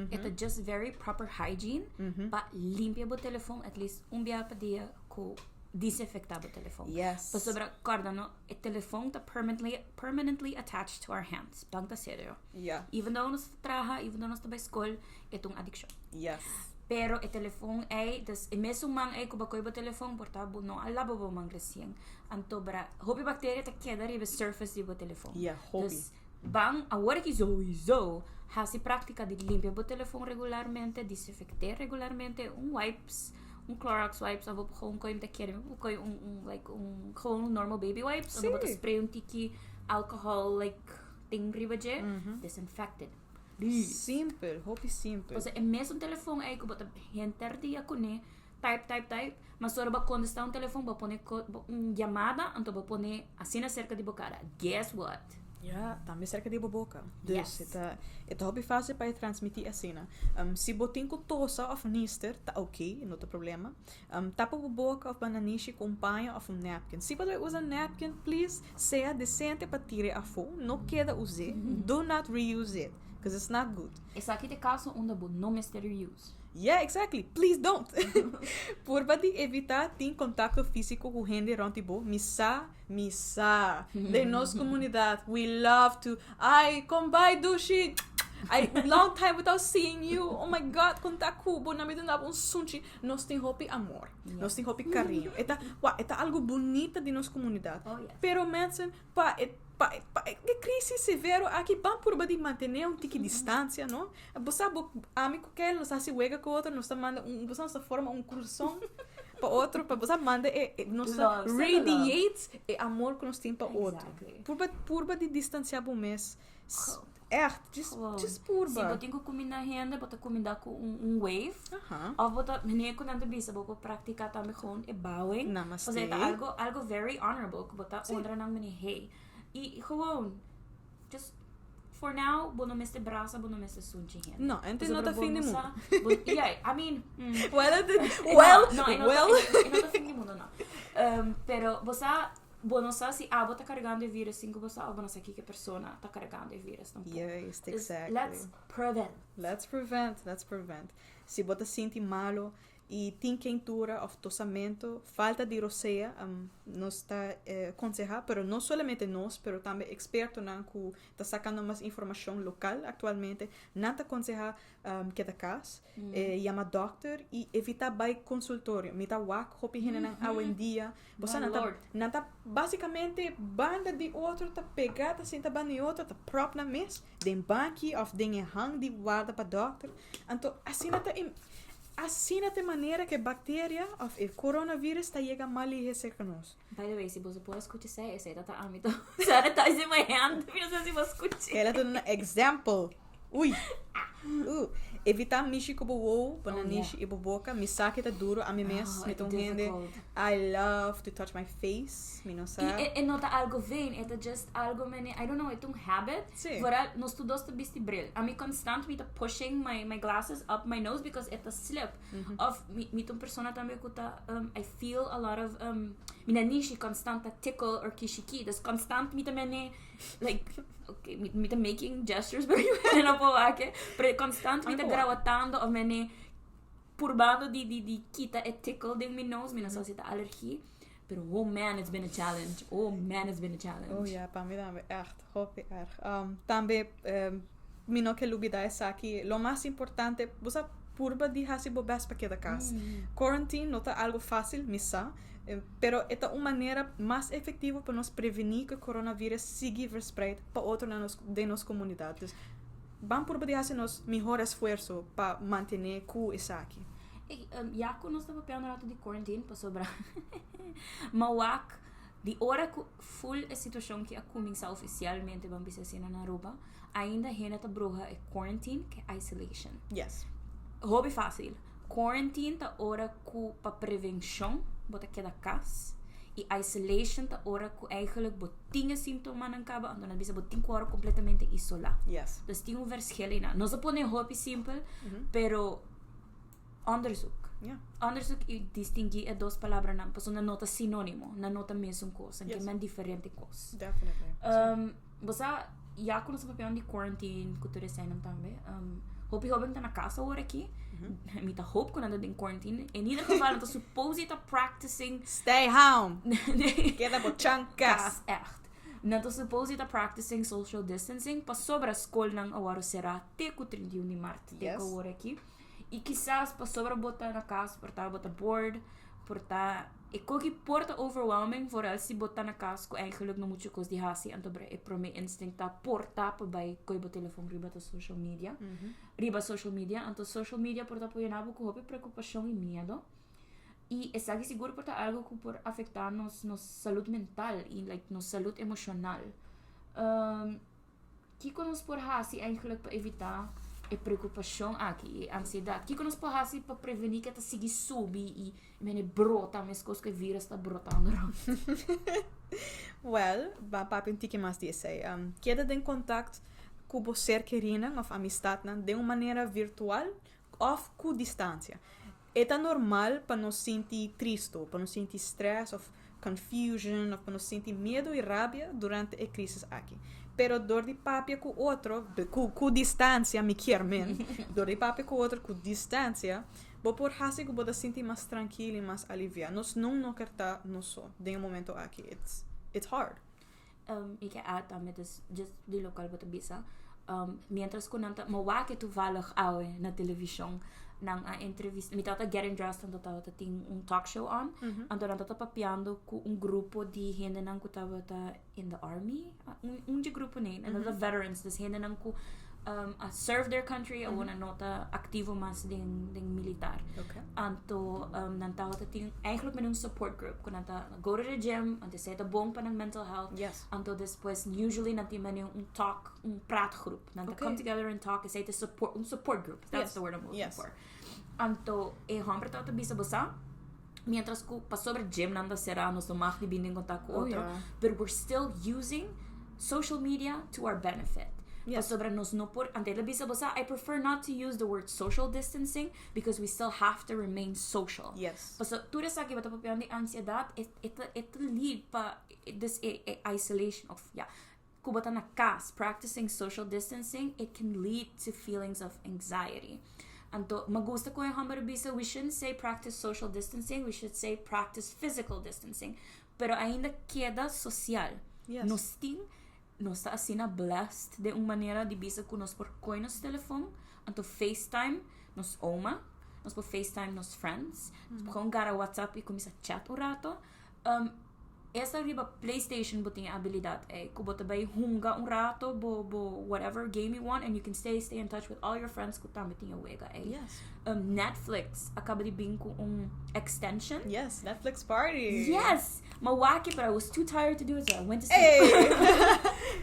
it's just very proper hygiene. Para limpar o telefone at least dia por dia com desinfectar o telefone. Yes. Para sobre corda, no, o telefone está permanently attached to our hands. Bang tá sério. Yeah. Even though nós trabalha, even though nós está na escola, é uma addiction. Yes. Pero o telefone é, mesmo man é que bakoy o telefone portátil, não alaba o man recém. Anto bra, hopi bactéria tá queda riba surface do telefone. Yeah, hopi. Dus bang, agora que zo, hasi prática de limpar o telefone regularmente, desinfectar regularmente, wipes, Clorox wipes, abo gewoon ko yung takere, ko yung like gewoon normal baby wipes, abo to spray yung tiki alcohol like ting riba je, disinfected. Simple, hopi simple. Então, é mesmo telefone aí que bota enter dia kune, type, mas só ba quando está telefone, ba pone chamada, então ba pone assim cerca de bocada. Guess what? Ja, também cerca de boca. Dus Yes. het hobby fase para transmitir a cena. Se botin com tosa of nister, tá ok, não tem problema. Tapa a boca of bananishi com panha of napkin. Se você usa napkin, please, seja decente para tirar a fogo. Não queda usar. Do not reuse it. because it's not good. Essa aqui de caso onde não misterious. Yeah, exactly. Please don't. Purba de evitar ter contato físico com gente rontibo. Misa. De nossa comunidade. We love to. Ai, come by, Dushi. Long time without seeing you. Oh my God, contato cubo. Na medida de sunchi. Nós tem hopi amor. Yeah. Nós tem hopi carinho. Eta algo bonito de nossa comunidade. Oh, yes. Pero mensen, que crise severo aqui vamos por de manter tique distância, não? Você amigo que ele nos assim wega com outro, nos manda você nos forma cruzão para outro, para você manda nos radiates amor que nós tem para outro. Por de distanciar por mês. Just purba. Se você tem que comer na renda, você comida com wave. Of você meneer com anda bisa, você praticar também com bowing. Namaste. Você algo very honorable, que você honra nang meneer hey. E gewoon, just for now, bono meste brasa, bono meste sunchi hen. No, ente not a fin de mundo. Yeah, I mean, well, not a fin de mundo, no. Pero você bono sa si abo tá carregando o vírus, cinco você abo não sei que persona tá carregando o vírus, não. Yes, exactly. Let's prevent. Se você sente malo e tem quentura ou tossamento, falta de roceia, nós está aconselhar, pero não somente nós, pero também experto não que está sacando mais informação local atualmente, não está aconselhar que da casa, chama doctor e evitar vai consultório, mita wak hopi hinan ao em dia, você não tá basicamente banda de outro tá pegada sem tá banda outro tá própria na mês, den banki of den hang de guarda para doctor, então assim não tá assim de maneira que bactéria ou coronavírus está chegando mal e receber nós. By the way, se você pode escutar essa tá âmbito. Sanitize in my hand. Não sei se você escuta. Ela tem um exemplo. Ui. Evitar mexer com o bobo, para não mexer com a boca. Me saque tá duro a mim mesmo. Então, gente, I love to touch my face. Me não sabe. E não tá algo vain, é just algo mene, I don't know, é habit. Vooral, nós todos tá vesti bril. A mim constant me tá pushing my glasses up my nose because it a slip. Of me tão persona também que tá I feel a lot of mina nishi constant tá tickle or kishiki. Das constant me também like okay, me tá making gestures very well na po ake. Pero constant me tá grawatando of mene purbando di kita e tickle ding my nose, mina sa sita allergie. Pero oh man, it's been a challenge. Oh yeah, para mim também echt, hope erg. Também me não quero olvidar essa aqui. Lo mais importante, você purba de hasi bo best para cada casa. Quarantine não tá algo fácil, missa. Pero é uma maneira mais efetiva para nós prevenir que o coronavírus siga verspreid para outro de nossas comunidades. Vamos por fazer nosso melhor esforço para manter com isso aqui. Já que nós estamos pegando rato de quarantine para sobrar, mas de hora que full a situação que começa oficialmente vamos dizer assim na Aruba, ainda ainda tá bruxa é quarantine que é isolation. Yes. Hobby fácil. Quarantine tá hora que para prevenção bota queda casa e isolation tá hora que eigenlijk botinha sintoma não acaba, então nós bisa botin que hora completamente isolado. Yes. Dus tem verschil na. Não se pode hobby simples, pero onderzoek. Yeah. Onderzoek distingue duas palavras não, porque não nota sinônimo, não nota mesmo coisa, que é diferente coisa. Definitely. Você já quando você papel de quarantine, que tu recém também, hobby tá na casa agora aqui. Me tá hope quando anda em quarantine. Em ieder geval, tá supposed tá practicing. Stay home. Queda por chancas. Echt. Não tá supposed tá practicing social distancing. Para sobre a escola não agora será até o 31 de março. Até agora aqui. E quizás para sobre botar na casa, portar botar board, portar e que porta overwhelming vooral se botar na casa que eigenlijk não muito coisa de hasi então é para mim instinct tá portar para vai coi bo telefone riba to social media. Riba social media, então social media porta para nabo com hope preocupação e medo. E essa aqui seguro porta algo que por afetar nos saúde mental e like nos saúde emocional. Que nós por hasi eigenlijk para evitar e preocupação aqui, ansiedade. Que nós podemos para prevenir que esta siga subir e mene brota, mas coisas que vírus está brotando. Well, papi um tique mais disso aí. Queda em contato com o ser querido ou amistade de uma maneira virtual ou com distância. É normal para nos sentir triste, para nos sentir stress ou confusion, of nos sentir medo e rabia durante a crise aqui. Pero dor de papia com outro, com distância, me quer men, dor de papia com outro, com distância, vou por hasi que vou sentir mais tranquilo e mais aliviado. Nós não quer estar no só, de um momento aqui. It's hard. Ik add aan met just die local wat bisa. Mientras ko nanta mawake toevallig awe na television nang entrevista. Mitata Getting Dressed and tata ting talk show on. Ando nanta papiando ku grupo di gente nang ku tawata in the army. De grupo ne. And the veterans des gente nang ku serve their country o na nota activo mas ding militar. Okay. Anto nantawat ting eigenlijk met een support group. Kun nanta go to the gym, ante sa bong pa ng mental health. Yes. Anto después usually nanti man yung talk, praatgroep. Nanta come together and talk. Say support group. That's the word I'm looking for. Anto hombre tata bisa basa. Mientras ko pa sobre gym nanda será nos domag di binding contact ko otro. But we're still using social media to our benefit. Yes. Sobre nos no por ante la bisa basa, I prefer not to use the word social distancing because we still have to remain social. Yes. Paso tura sa kita papian di ansiedad it lead pa this isolation of kubata na kas practicing social distancing, it can lead to feelings of anxiety. Anto magusta ko yung hammer bisa, we shouldn't say practice social distancing, we should say practice physical distancing. Pero ainda queda social. Yes. Nos está asina blessed de uma maneira de bisa que nos por coi nos telefone, anto FaceTime nos oma, nos por FaceTime nos friends, com gara WhatsApp e começa chat um rato. Essa riba PlayStation botinha habilidade kubota bay hunga um rato bo whatever game you want and you can stay in touch with all your friends ku também tinha wega Yes. Netflix acaba de vir com extension. Yes, Netflix party. Yes, mawaki, but I was too tired to do it, so I went to sleep. Hey.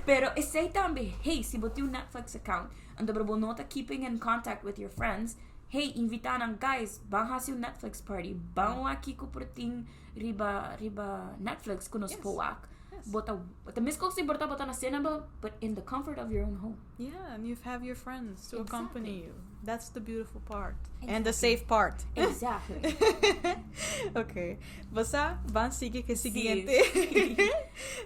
Pero isay também, hey, si boti yung Netflix account, and the nota keeping in contact with your friends, hey, invita ng guys, bang hasi yung Netflix party, bang waki ko proting riba Netflix kunos powak. Bota miss ko si bota na cinema, but in the comfort of your own home. Yeah, and you have your friends to accompany you. That's the beautiful part. Exactly. And the safe part. Exactly. Okay. Basta, van sigue que siguiente.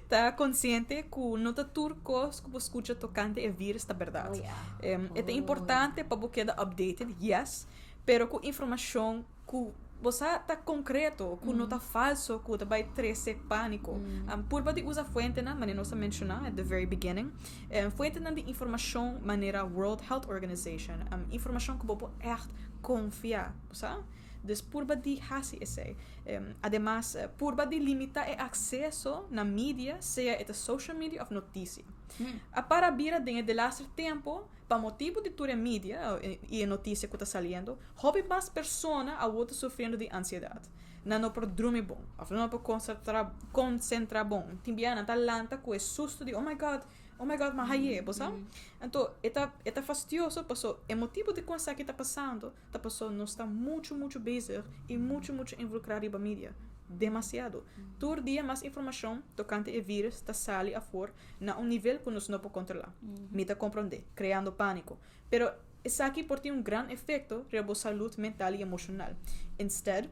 Tá consciente que nota turcos que escucha tocante é vírus da verdade. É importante para você quedar updated, yes, pero com informação que você tá concreto, que não tá falso, que vai trazer pânico. Por de usa fonte na maneira nós mencionar at the very beginning, fonte na de informação maneira World Health Organization, informação que você echt confiar, sabe? Des purba de hasi esse. Además, purba de limitar o acesso na mídia, seja esta social media ou notícia. A para bira de laster tempo, para motivo de toda a mídia e a notícia que está saliendo, hobby mais persona a outra sofrendo de ansiedade. Não por dormir bom, não por concentrar bom. Timbiana tá lanta com o susto de oh my god, mas aí, sabe? Então, é fastidioso, passou, é motivo de coisa que está passando, tá passou, nós está muito busy e muito involucrado na mídia. Demasiado. Todo dia mais informação tocante o vírus está sali a fora na nível que nós não podemos controlar. Me está compreender, criando pânico. Pero isso aqui pode ter grande efeito sobre a saúde mental e emocional. Instead,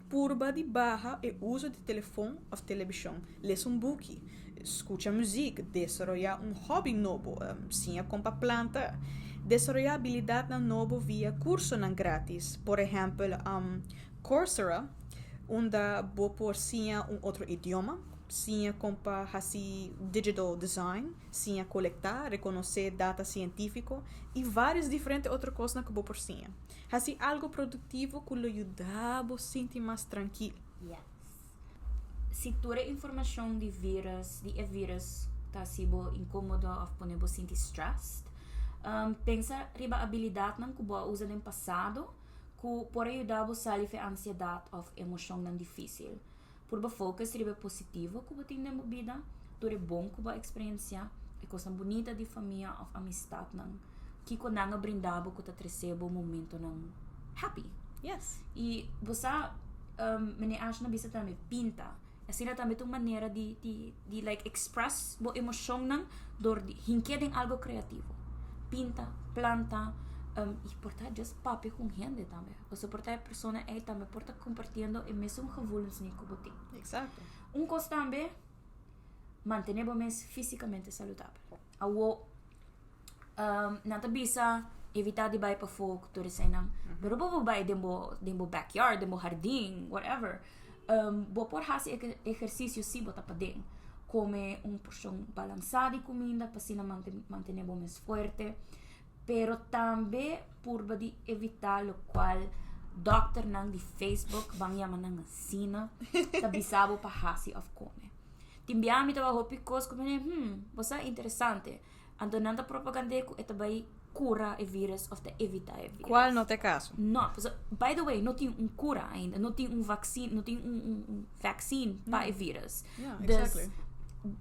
purba de barra o uso de telefone ou televisão, lê book, escuta música, desenvolver hobby novo, sim, compra planta, desenvolver habilidade novo via curso grátis, por exemplo, Coursera, onde vou por sim outro idioma, sim compra assim digital design, sim coletar, reconhecer data científico e várias diferentes outras coisas que vou por sim. Assim algo produtivo que lhe ajuda a sentir mais tranquilo. Yes. Se toda informação de vírus está sibo incômodo ou pone bo sentir stressed, pensa riba habilidade não que boa usa no passado que pode ajudar a sair da ansiedade ou emoção não difícil. Por ba focus riba positivo que botin na vida, tudo bom que boa experiência, e coisa bonita de família ou amistade não, que ko nanga brindabo que tá recebo momento não happy. Yes. E você me acha na bisa também pinta. Assim também uma maneira de like express bo emoção não dor de hinkeding algo criativo. Pinta, planta, e portar just papi com gente também. Você portar a pessoa é também porta compartilhando e mesmo gevoelens nem como tem. Exato. Coisa também manter-nos fisicamente saudável. Awo nata bisa evitar de ir para fogo, tudo isso não. Pero bobo vai dembo backyard, dembo jardim, whatever. Bo por fazer exercício se botar para dentro. Come porção balançada de comida para assim manter-nos mais forte. Pero também por evitar o qual doctor nang de Facebook bang yaman nang sina tabisabo pa hasi of come. Timbiami tava hopi kos como você interessante. Ando nanda propaganda ku etabay cura e vírus of the evita e vírus. Qual não tem caso? Não, by the way, não tem cura ainda, não tem vaccine, não tem vaccine para e vírus. Yeah, exactly.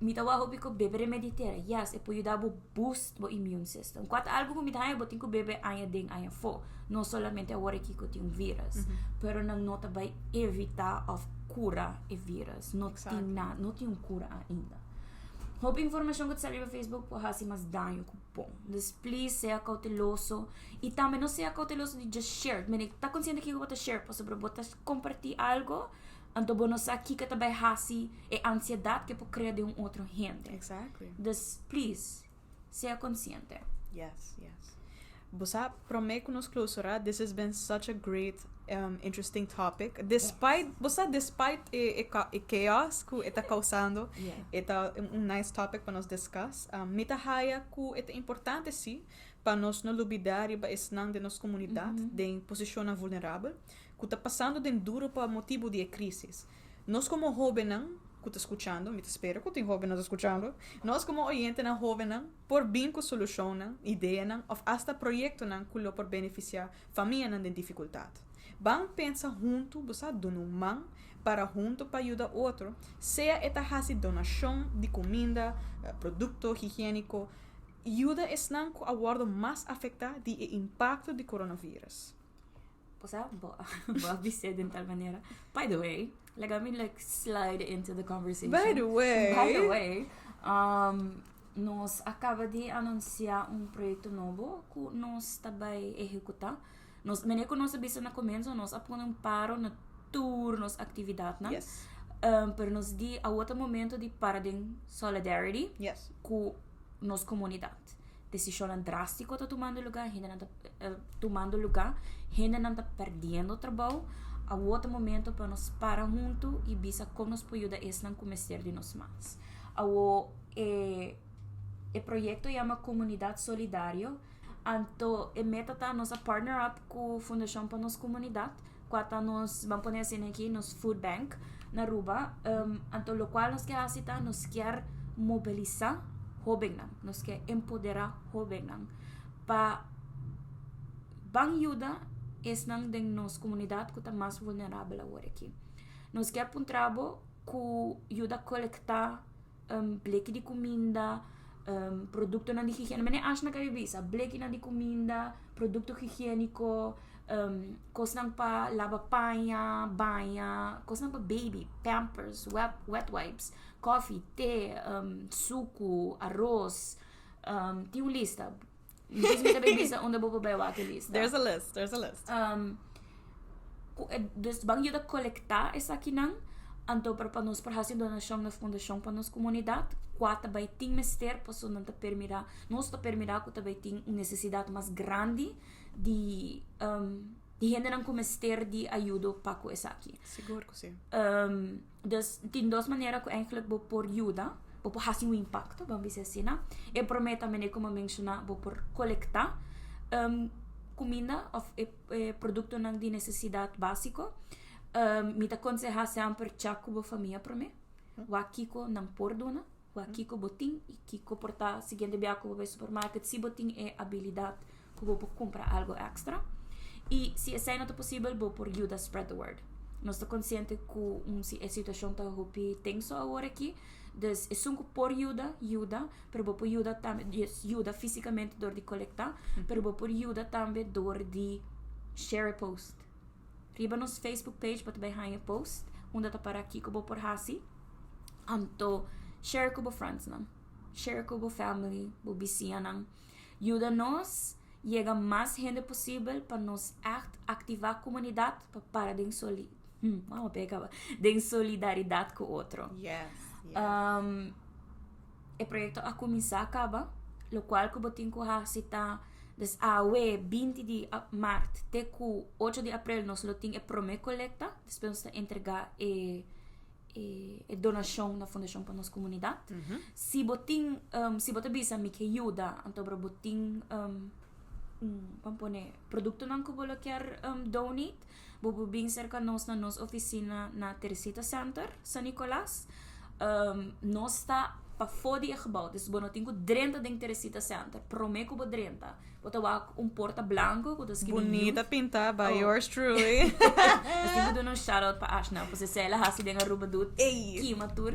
Mitawa hopi ko bebe remeditera. Yes, e pode dar boost bo immune system. Quando algo ko mitaya botin ko bebe aya ding aya fo. Não solamente agora que ko tem vírus, pero nang nota by evitar of cura e vírus. Não tem nada, não tem cura ainda. Hope informação que saliu no Facebook por hasi mas danho ko bom. Dus please seja cauteloso e também não seja cauteloso de just share. Mas tá consciente que eu vou share, para sobre botar compartilhar algo. Então, bonos aqui que também hasi é ansiedade que pode criar de outro gente. Exactly. Dus, please, seja consciente. Yes. Bosa, prometo nos closura. This has been such a great, interesting topic. Despite o chaos que está causando, está nice topic para nos discuss. Mita haya que é importante sim para nós não olvidar e esnang de nossa comunidade de posição vulnerável. Que está passando de duro por motivo de crise. Nós como jovens que está escutando, me espero que tem jovens escutando, nós como oyentes na jovens por bem com solução, ideia, ou até projeto que por beneficiar família de dificuldade. Vamos pensar junto, você dando mão para junto para ajudar outro, seja esta hasi donação de comida, produto higiênico, ajuda esnan que aguardo mais afetado do impacto do coronavírus. Vou avisar de tal maneira. By the way, let me slide into the conversation. By the way, nós acaba de anunciar projeto novo que nós também executar. Nós, meio que nós sabemos no começo, nós apontam paro na tour, nas atividades, né? Yes. Pero nós di a outro momento de paradigm solidarity com nossa comunidade. Decisão drástica está tomando lugar, gente não está perdendo trabalho. A outro momento para nós parar junto e ver como nós podemos ajudar esse não começar de nós mais. O projeto chama Comunidade Solidária. Então, a meta está nossa partner up com a Fundação para nossa comunidade. Quando nós vamos pôr assim aqui, nos food bank na Aruba. Então, o qual nós quer mobilizar jovens, nós quer empoderar jovens para ajudar esse não de nossa comunidade que está mais vulnerável agora aqui. Nós quer um trabalho que ajuda a coletar bleque de comida, produto de higiene. Mas não acho que é isso. Bleque de comida, produto higiênico, coisas para lavar panha, banha, coisas para baby, pampers, wet wipes, coffee, té, suco, arroz. Tem uma lista. Mesmo também lista onde vou pegar a lista. There's a list. Dus bang ajuda a coletar essa aqui não. Então para nós para fazer donação na fundação para nossa comunidade, quatro vai ter mister para não te permitir, nós te permitir que também tem uma necessidade mais grande de gente não começar de ajuda para com essa aqui. Seguro que sim. Dus tem duas maneiras que eigenlijk vou por ajuda, vou por fazer impacto, vamos dizer assim, né? E prometo também como mencionar, vou por coletar comida ou produto não de necessidade básico. Me aconselha sempre chaco boa família para mim. O Kiko não pordona, o Kiko botin e Kiko portar seguinte biaco para o supermercado se botin é habilidade que vou comprar algo extra. E se essa não é possível, vou por ajuda a spread the word. Nós estamos conscientes que a situação está rupi tenso agora aqui. Dus é só por ajuda, pero vou por ajuda também, ajuda fisicamente dor de coletar, pero vou por ajuda também dor de share a post. Riba nos Facebook page para também hang post, onde está para aqui que vou por hasi. Então, share com os friends não, share com os family, os vizinhos não. Ajuda nós chega mais gente possível para nós ativar a comunidade para den solidariedade com o outro. Yes. O projeto a começar acaba, o qual que botin ko ha sita des awe 20 de março até ku 8 de abril nós lo ting prome collecta, depois nós entregar donação na fundação para nossa comunidade. Se botin se bota bisa me que ajuda, então para botin produto nang ko bolo quer donate, bububing cerca nós na nossa oficina na Teresita Center, San Nicolas. Nós está para fodi e gebouw. Dus bono tingo 30 ding Teresita Center. Promeco bo 30. Bota wak porta blanco. Bonita pinta by yours truly. Dus tingo doen een shout-out pa Ashna. Pues se ela hasi denga ruba doet. Kima tour.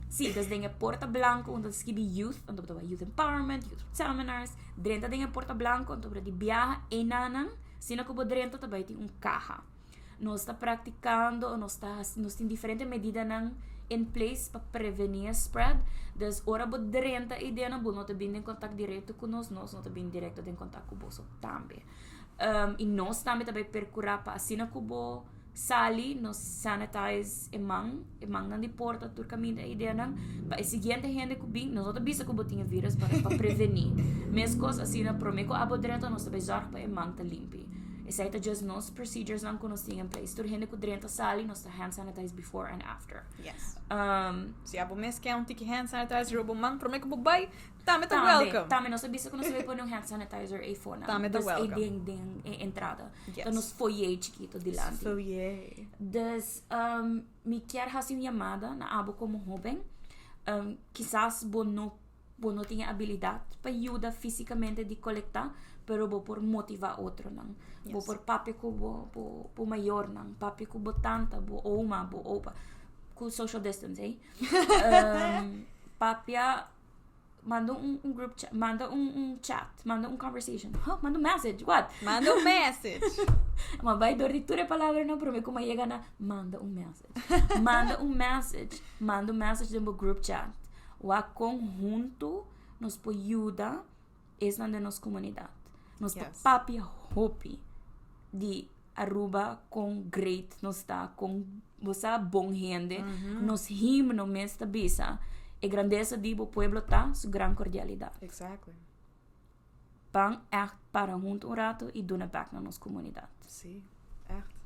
Sí, dus dinge porta blanco. Und das gibi youth. Und bota youth empowerment, youth seminars. 30 dinge porta blanco. Und bota di biaha enanang. Sina ko bo 30 tabay ting caja. Nós está praticando. Nós tem diferentes medidas nang in place para prevenir spread. Dus ora bo 30 ideia na não te bin em contato direto conosco, nós não te bin direto em contato com o bolso também. E nós também percurar para assina com o sali, nós sanitize emang nan di porta tur caminho ideia nan, para seguinte gente que bin, nós não te bisa com botinha vírus para prevenir. Mesmo coisa assina promeco abo direto nós te zorg para emang te limpi. Essa é just nos procedures lang ko nos ting in place. Tur gente ko direta sali, nos ta hand sanitize before and after. Yes. Se abo mes que tiki hand sanitizer robo mang prome ko bubay, tame ta welcome. Tame nos bisa ko nos vai pôr um hand sanitizer aí fora. Tame ta welcome. Ding entrada. Yes. Então nos foyer chiquito dilante. Foyer. Dus me quer fazer uma chamada na abo como jovem. Quizás não tinha habilidade para ajudar fisicamente de coletar, pero vou por motivar outro não. Vou por papi ko bo maior não, papi ko bo tanta, bo oma, bo opa, com social distance, papia manda group chat, manda chat, manda conversation, manda message, what? Manda message. Mas vai dor de tudo palavra não, pero me como chega na manda message, manda message no group chat. O conjunto nos pode ajudar essa na nossa comunidade. Nós papi hopi de Aruba com great, nós está com você bom gente, nos rimos no mês da bisa. A grandeza de o pueblo tá, sua grande cordialidade. Exactly. Bang echt para junto rato e doen back na nossa comunidade. Sim, echt.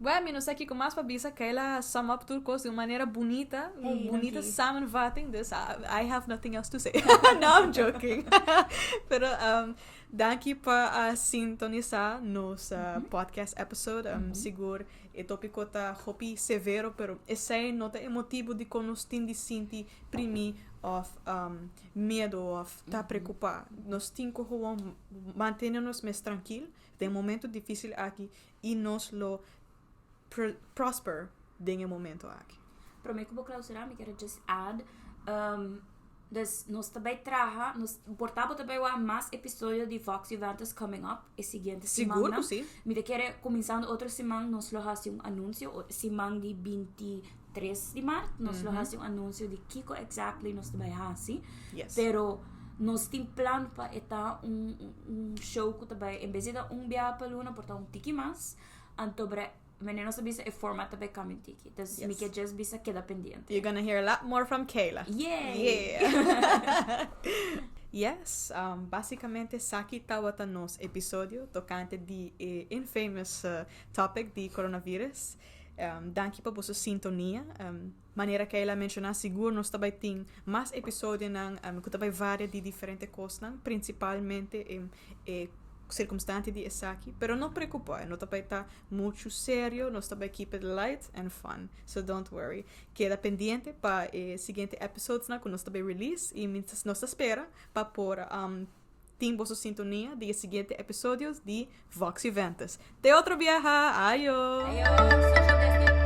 Bueno, não sei que com mais para bisa que ela sum up tudo de uma maneira bonita, bonita samenvatting. Dus I have nothing else to say. No, I'm joking. Pero danke para sintonizar nos podcast episode. Seguro o tópico tá hopi severo, pero esse nota emotivo de que nos tem de sentir primi of medo of tá preocupar. Nós temos que manter-nos mais tranquilo. Tem momento difícil aqui e nós lo prosper em momento aqui. Para mim, como clausurar, me quero just add. Dus nós também traha, nós portamos também mais episódio de Vox Juventus coming up e seguinte semana. Seguro, sim. Me quero começando outra semana, nós lo fazemos anúncio, semana de 23 de março, nós lo fazemos anúncio de Kiko exactly nós também fazemos. Yes. Pero nós temos plano para etar show que também, em vez de viagem para Luna, portar tiki mais, então menino sa bisa format tabi coming tiki. Tas me que just bisa queda pendiente. You're gonna hear a lot more from Kayla. Yeah. Yes, basicamente saki tawata nos episódio tocante de infamous topic de coronavirus. Danke pa sua sintonia. Maneira que ela mencionar seguro nós também tem mais episódio nang que também várias de diferentes coisas nang principalmente circunstante de esaki, pero não preocupa, não também tá muito sério, nós também keep it light and fun, so don't worry. Queda pendiente para seguinte episodes na que nós também release e nós espera para pôr timbo sua sintonia de seguinte episódios de Vox Juventus. Te outro viaja, ayo! Ayo, social distance.